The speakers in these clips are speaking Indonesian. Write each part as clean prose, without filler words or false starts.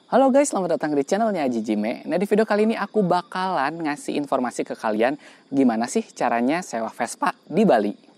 Halo guys, selamat datang di channelnya Aji Jime. Nah, di video kali ini aku bakalan ngasih informasi ke kalian gimana sih caranya sewa Vespa di Bali.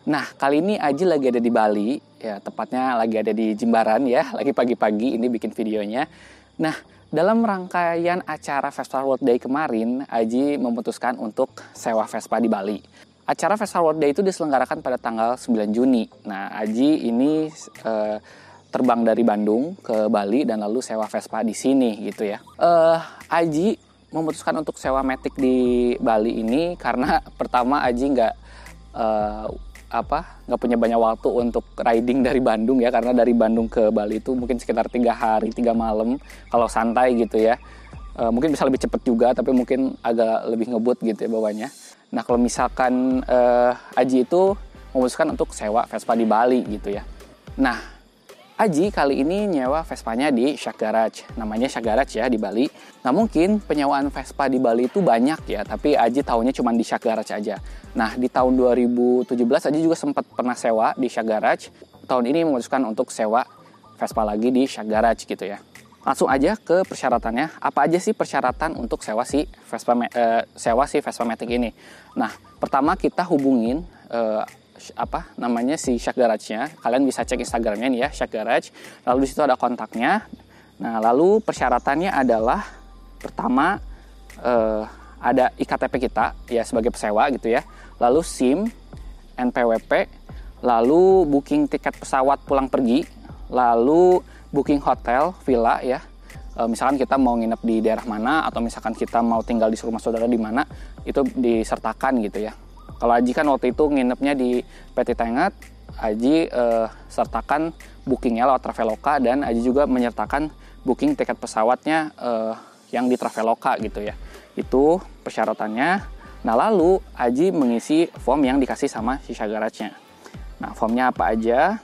Nah, kali ini Aji lagi ada di Bali, ya tepatnya lagi ada di Jimbaran ya, lagi pagi-pagi ini bikin videonya. Nah, dalam rangkaian acara Vespa World Day kemarin, Aji memutuskan untuk sewa Vespa di Bali. Acara Vespa World Day itu diselenggarakan pada tanggal 9 Juni. Nah, Aji ini terbang dari Bandung ke Bali dan lalu sewa Vespa di sini gitu ya. Aji memutuskan untuk sewa Matic di Bali ini karena pertama Aji nggak punya banyak waktu untuk riding dari Bandung ya, karena dari Bandung ke Bali itu mungkin sekitar 3 hari 3 malam kalau santai gitu ya. Mungkin bisa lebih cepat juga, tapi mungkin agak lebih ngebut gitu ya bawanya. Nah, kalau misalkan Aji itu memutuskan untuk sewa Vespa di Bali gitu ya. Nah, Aji kali ini nyewa Vespanya di Shark Garage, namanya Shark Garage ya di Bali. Nah, mungkin penyewaan Vespa di Bali itu banyak ya, tapi Aji taunya cuma di Shark Garage aja. Nah, di tahun 2017 Aji juga sempat pernah sewa di Shark Garage. Tahun ini memutuskan untuk sewa Vespa lagi di Shark Garage gitu ya. Langsung aja ke persyaratannya. Apa aja sih persyaratan untuk sewa si Vespa Matic ini? Nah, pertama kita hubungin si Shark Garage-nya. Kalian bisa cek Instagramnya nih ya, Shark Garage. Lalu di situ ada kontaknya. Nah, lalu persyaratannya adalah pertama ada IKTP kita ya sebagai pesewa gitu ya. Lalu SIM, NPWP, lalu booking tiket pesawat pulang pergi, lalu booking hotel, villa ya. Misalkan kita mau nginep di daerah mana atau misalkan kita mau tinggal di rumah saudara di mana, itu disertakan gitu ya. Kalau Aji kan waktu itu nginepnya di PT Tenget, Aji sertakan bookingnya lewat Traveloka dan Aji juga menyertakan booking tiket pesawatnya yang di Traveloka gitu ya. Itu persyaratannya. Nah, lalu Aji mengisi form yang dikasih sama si Shark Garage-nya. Nah, formnya apa aja?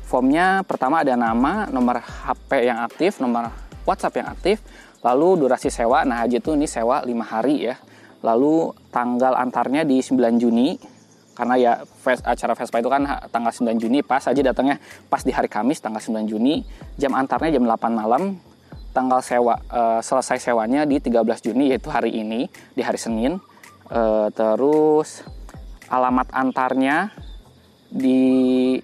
Formnya pertama ada nama, nomor HP yang aktif, nomor WhatsApp yang aktif, lalu durasi sewa. Nah, Aji tuh ini sewa 5 hari ya. Lalu tanggal antarnya di 9 Juni, karena ya acara Vespa itu kan tanggal 9 Juni, pas Aji datangnya pas di hari Kamis tanggal 9 Juni, jam antarnya jam 8 malam, tanggal sewa selesai sewanya di 13 Juni yaitu hari ini, di hari Senin. Terus alamat antarnya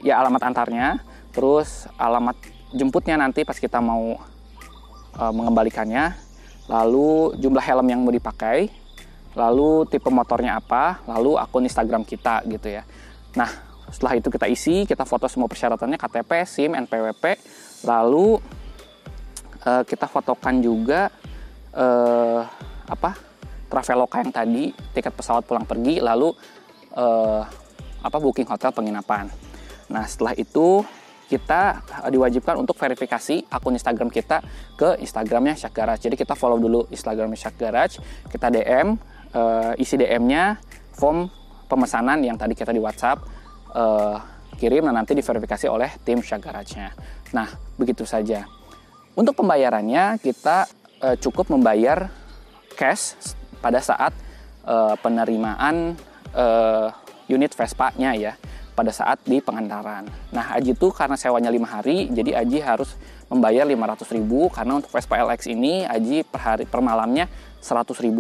alamat antarnya, terus alamat jemputnya nanti pas kita mau mengembalikannya, lalu jumlah helm yang mau dipakai, lalu tipe motornya apa, lalu akun Instagram kita gitu ya. Nah, setelah itu kita isi, kita foto semua persyaratannya, KTP, SIM, NPWP, lalu kita fotokan juga Traveloka yang tadi, tiket pesawat pulang pergi, lalu booking hotel penginapan. Nah, setelah itu kita diwajibkan untuk verifikasi akun Instagram kita ke Instagramnya Shark Garage. Jadi kita follow dulu Instagramnya Shark Garage, kita DM, isi DM-nya form pemesanan yang tadi kita di WhatsApp kirim, dan nanti diverifikasi oleh tim Shark Garage-nya. Nah, begitu saja. Untuk pembayarannya kita cukup membayar cash pada saat penerimaan unit Vespa-nya ya, pada saat di pengantaran. Nah, Aji tuh karena sewanya 5 hari, jadi Aji harus membayar 500.000 karena untuk Vespa LX ini Aji per malamnya 100.000.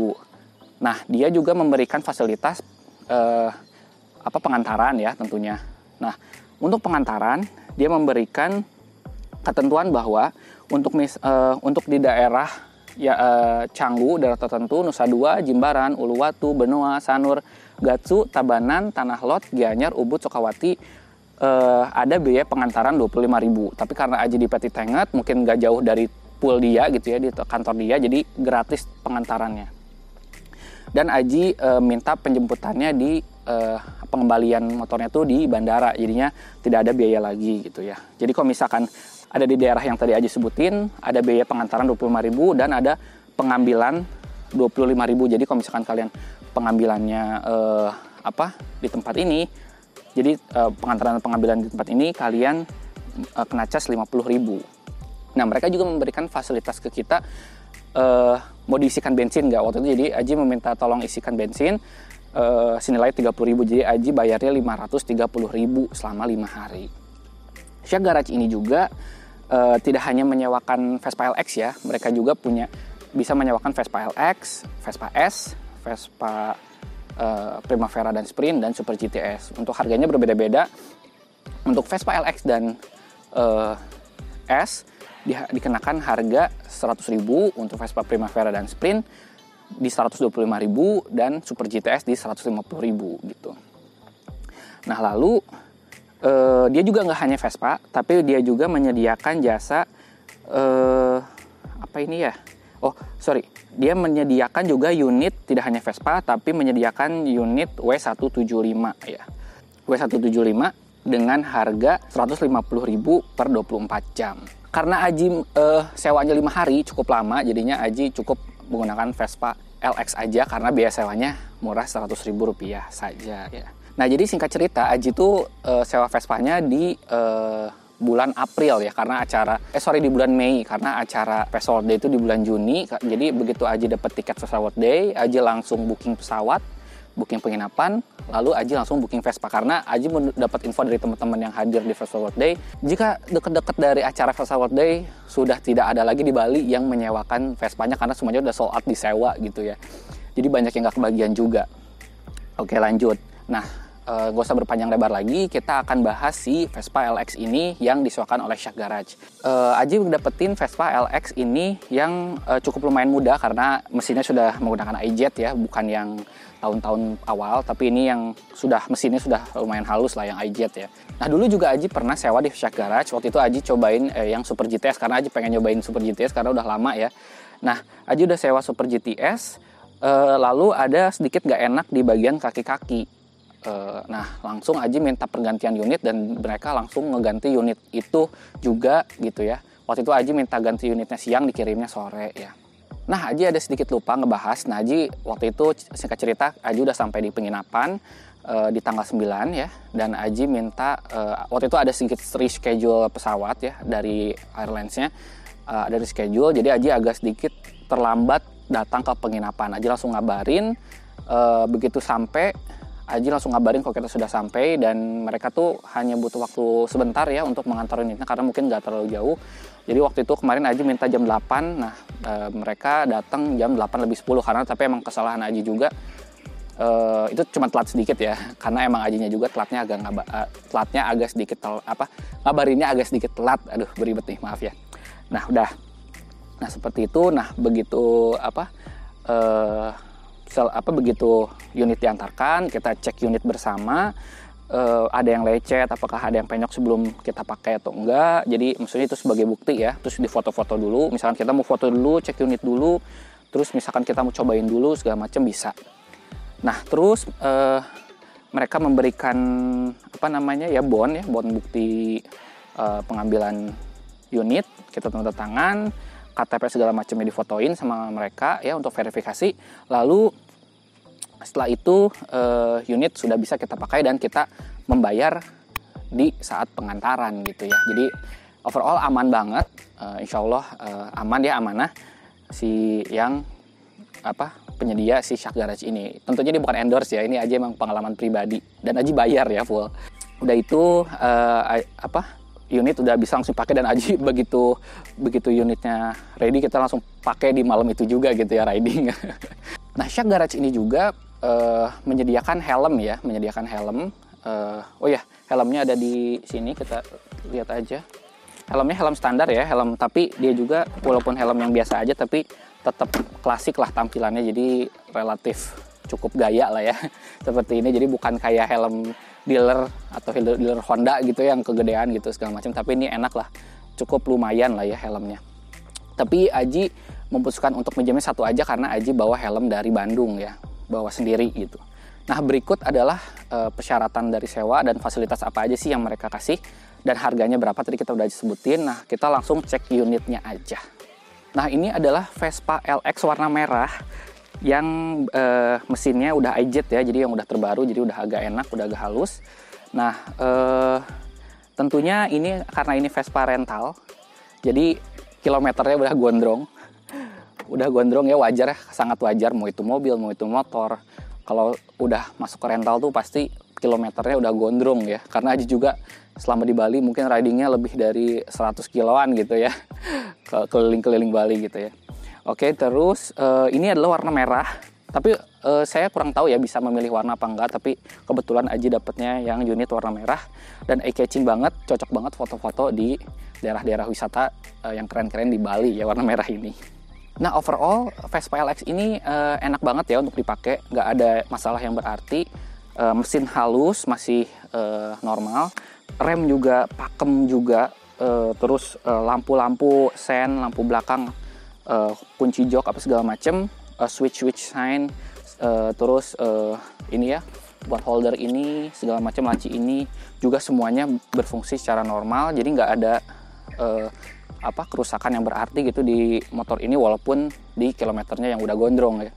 Nah, dia juga memberikan fasilitas pengantaran ya tentunya. Nah, untuk pengantaran dia memberikan ketentuan bahwa untuk di daerah Canggu, daerah tertentu, Nusa Dua, Jimbaran, Uluwatu, Benoa, Sanur, Gatsu, Tabanan, Tanah Lot, Gianyar, Ubud, Sukawati ada biaya pengantaran 25.000. Tapi karena Aji di PT Tenget mungkin gak jauh dari pool dia gitu ya, di kantor dia, jadi gratis pengantarannya. Dan Aji minta penjemputannya di pengembalian motornya tuh di bandara, jadinya tidak ada biaya lagi gitu ya. Jadi kalau misalkan ada di daerah yang tadi Aji sebutin, ada biaya pengantaran 25.000 dan ada pengambilan 25.000. Jadi kalau misalkan kalian pengambilannya di tempat ini, jadi pengantaran pengambilan di tempat ini kalian kena cas 50.000. Nah, mereka juga memberikan fasilitas ke kita, mau diisikan bensin nggak waktu itu. Jadi Aji meminta tolong isikan bensin senilai 30.000. Jadi Aji bayarnya 530.000 selama 5 hari. Shark Garage ini juga tidak hanya menyewakan Vespa LX ya, mereka juga bisa menyewakan Vespa LX, Vespa S, Vespa Primavera dan Sprint, dan Super GTS. Untuk harganya berbeda-beda. Untuk Vespa LX dan S dikenakan harga 100.000, untuk Vespa Primavera dan Sprint di 125.000, dan Super GTS di 150.000 gitu. Nah, lalu dia juga nggak hanya Vespa, tapi dia juga menyediakan jasa dia menyediakan juga unit, tidak hanya Vespa, tapi menyediakan unit W175 ya. W175 dengan harga 150.000 per 24 jam. Karena Aji sewanya 5 hari cukup lama, jadinya Aji cukup menggunakan Vespa LX aja karena biaya sewanya murah Rp100.000 saja ya. Nah, jadi singkat cerita, Aji tuh sewa Vespanya di bulan April ya, karena di bulan Mei, karena acara Vespa World Day itu di bulan Juni. Jadi begitu Aji dapat tiket Vespa World Day, Aji langsung booking pesawat, booking penginapan, lalu Aji langsung booking Vespa, karena Aji mendapat info dari teman-teman yang hadir di Vespa World Day, jika dekat-dekat dari acara Vespa World Day sudah tidak ada lagi di Bali yang menyewakan Vespanya, karena semuanya udah sold out disewa gitu ya. Jadi banyak yang gak kebagian juga. Oke, lanjut. Nah, gak usah berpanjang lebar lagi, kita akan bahas si Vespa LX ini yang disewakan oleh Shark Garage. Aji dapetin Vespa LX ini yang cukup lumayan mudah karena mesinnya sudah menggunakan iJet ya, bukan yang tahun-tahun awal, tapi ini yang mesinnya sudah lumayan halus lah, yang iJet ya. Nah, dulu juga Aji pernah sewa di Shark Garage. Waktu itu Aji cobain yang Super GTS karena Aji pengen nyobain Super GTS karena udah lama ya. Nah, Aji udah sewa Super GTS, lalu ada sedikit gak enak di bagian kaki-kaki. Nah, langsung Aji minta pergantian unit dan mereka langsung ngeganti unit itu juga gitu ya. Waktu itu Aji minta ganti unitnya siang, dikirimnya sore ya. Nah, Aji ada sedikit lupa ngebahas. Nah, Aji waktu itu singkat cerita, Aji udah sampai di penginapan di tanggal 9 ya. Dan Aji minta, waktu itu ada sedikit reschedule pesawat ya dari airlines-nya. Ada reschedule, jadi Aji agak sedikit terlambat datang ke penginapan. Aji langsung ngabarin, begitu sampai Aji langsung ngabarin kalau kita sudah sampai, dan mereka tuh hanya butuh waktu sebentar ya untuk mengantar unitnya karena mungkin nggak terlalu jauh. Jadi waktu itu kemarin Aji minta jam 8, nah mereka datang jam 8:10 karena tapi emang kesalahan Aji juga. Itu cuma telat sedikit ya, karena emang Ajinya juga telatnya agak sedikit ngabarinnya agak sedikit telat. Aduh, beribet nih, maaf ya. Nah, udah. Nah, seperti itu. Nah, begitu begitu unit diantarkan, kita cek unit bersama, ada yang lecet, apakah ada yang penyok sebelum kita pakai atau enggak. Jadi maksudnya itu sebagai bukti ya. Terus difoto-foto dulu, misalkan kita mau foto dulu, cek unit dulu, terus misalkan kita mau cobain dulu segala macam bisa. Nah, terus mereka memberikan bond bukti pengambilan unit, kita tanda tangan, KTP segala macamnya difotoin sama mereka ya untuk verifikasi. Lalu setelah itu unit sudah bisa kita pakai dan kita membayar di saat pengantaran gitu ya. Jadi overall aman banget, insya Allah aman ya, amanah si yang penyedia si Shark Garage ini. Tentunya ini bukan endorse ya, ini aja emang pengalaman pribadi dan Aji bayar ya full. Udah itu unit udah bisa langsung pakai, dan Aji begitu unitnya ready kita langsung pakai di malam itu juga gitu ya, riding. Nah, Shark Garage ini juga menyediakan helm ya, helmnya ada di sini, kita lihat aja. Helmnya helm standar ya, tapi dia juga walaupun helm yang biasa aja tapi tetap klasik lah tampilannya, jadi relatif cukup gaya lah ya seperti ini. Jadi bukan kayak helm dealer atau dealer Honda gitu yang kegedean gitu segala macam, tapi ini enak lah, cukup lumayan lah ya helmnya. Tapi Aji memutuskan untuk minjamnya satu aja karena Aji bawa helm dari Bandung ya, bawa sendiri gitu. Nah, berikut adalah persyaratan dari sewa dan fasilitas apa aja sih yang mereka kasih dan harganya berapa tadi kita udah sebutin. Nah, kita langsung cek unitnya aja. Nah, ini adalah Vespa LX warna merah yang mesinnya udah iJet ya, jadi yang udah terbaru, jadi udah agak enak, udah agak halus. Nah, tentunya ini karena ini Vespa rental, jadi kilometernya udah gondrong. Udah gondrong ya, wajar ya, sangat wajar, mau itu mobil, mau itu motor. Kalau udah masuk ke rental tuh pasti kilometernya udah gondrong ya. Karena Aji juga selama di Bali mungkin ridingnya lebih dari 100 kiloan gitu ya. Keliling-keliling Bali gitu ya. Oke, terus ini adalah warna merah. Tapi saya kurang tahu ya bisa memilih warna apa enggak. Tapi kebetulan Aji dapetnya yang unit warna merah. Dan eye-catching banget, cocok banget foto-foto di daerah-daerah wisata yang keren-keren di Bali ya, warna merah ini. Nah, overall Vespa LX ini enak banget ya untuk dipakai, nggak ada masalah yang berarti. Mesin halus, masih normal, rem juga pakem juga, terus lampu-lampu sen, lampu belakang, kunci jok apa segala macem, switch sign, terus ini ya buat holder ini segala macam, laci ini juga semuanya berfungsi secara normal, jadi nggak ada kerusakan yang berarti gitu di motor ini walaupun di kilometernya yang udah gondrong ya.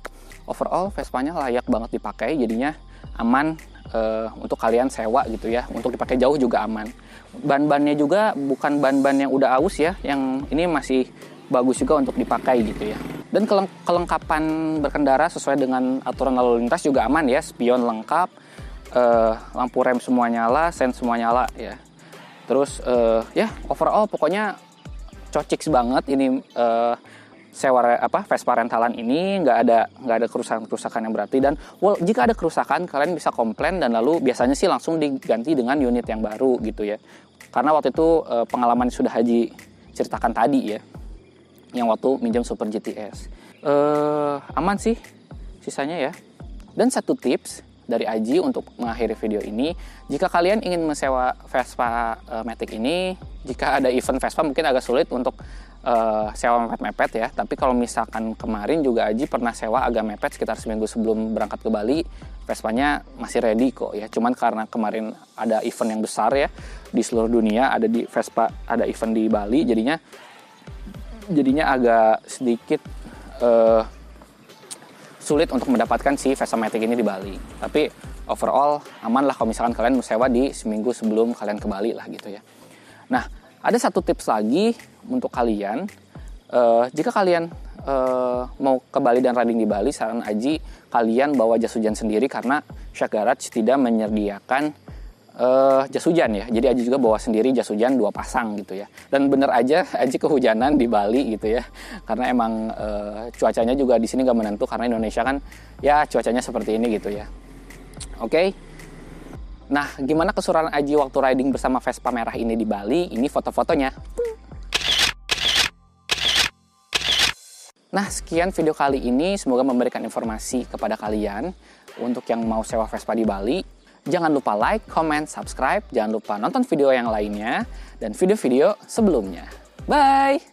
Overall Vespanya layak banget dipakai, jadinya aman untuk kalian sewa gitu ya, untuk dipakai jauh juga aman. Ban-bannya juga bukan ban-ban yang udah aus ya, yang ini masih bagus juga untuk dipakai gitu ya. Dan kelengkapan berkendara sesuai dengan aturan lalu lintas juga aman ya, spion lengkap, lampu rem semua nyala, sen semua nyala ya. Terus ya overall pokoknya cocik banget ini sewa Vespa rentalan ini, nggak ada kerusakan yang berarti. Dan jika ada kerusakan kalian bisa komplain dan lalu biasanya sih langsung diganti dengan unit yang baru gitu ya. Karena waktu itu pengalaman sudah Haji ceritakan tadi ya, yang waktu minjem Super GTS. Aman sih sisanya ya. Dan satu tips dari Aji untuk mengakhiri video ini, jika kalian ingin mensewa Vespa Matic ini, jika ada event Vespa mungkin agak sulit untuk sewa mepet-mepet ya. Tapi kalau misalkan kemarin juga Aji pernah sewa agak mepet sekitar seminggu sebelum berangkat ke Bali, Vespanya masih ready kok ya. Cuman karena kemarin ada event yang besar ya di seluruh dunia, ada di Vespa ada event di Bali, jadinya agak sedikit sulit untuk mendapatkan si Vespa Matic ini di Bali. Tapi overall aman lah kalau misalkan kalian mau sewa di seminggu sebelum kalian ke Bali lah gitu ya. Nah, ada satu tips lagi untuk kalian. Jika kalian mau ke Bali dan riding di Bali, saran Aji kalian bawa jas hujan sendiri karena Shark Garage tidak menyediakan jas hujan ya. Jadi Aji juga bawa sendiri jas hujan 2 pasang gitu ya. Dan bener aja Aji kehujanan di Bali gitu ya. Karena emang cuacanya juga di sini gak menentu karena Indonesia kan ya cuacanya seperti ini gitu ya. Oke. Nah, gimana keseruan Aji waktu riding bersama Vespa merah ini di Bali? Ini foto-fotonya. Nah, sekian video kali ini. Semoga memberikan informasi kepada kalian untuk yang mau sewa Vespa di Bali. Jangan lupa like, comment, subscribe. Jangan lupa nonton video yang lainnya dan video-video sebelumnya. Bye!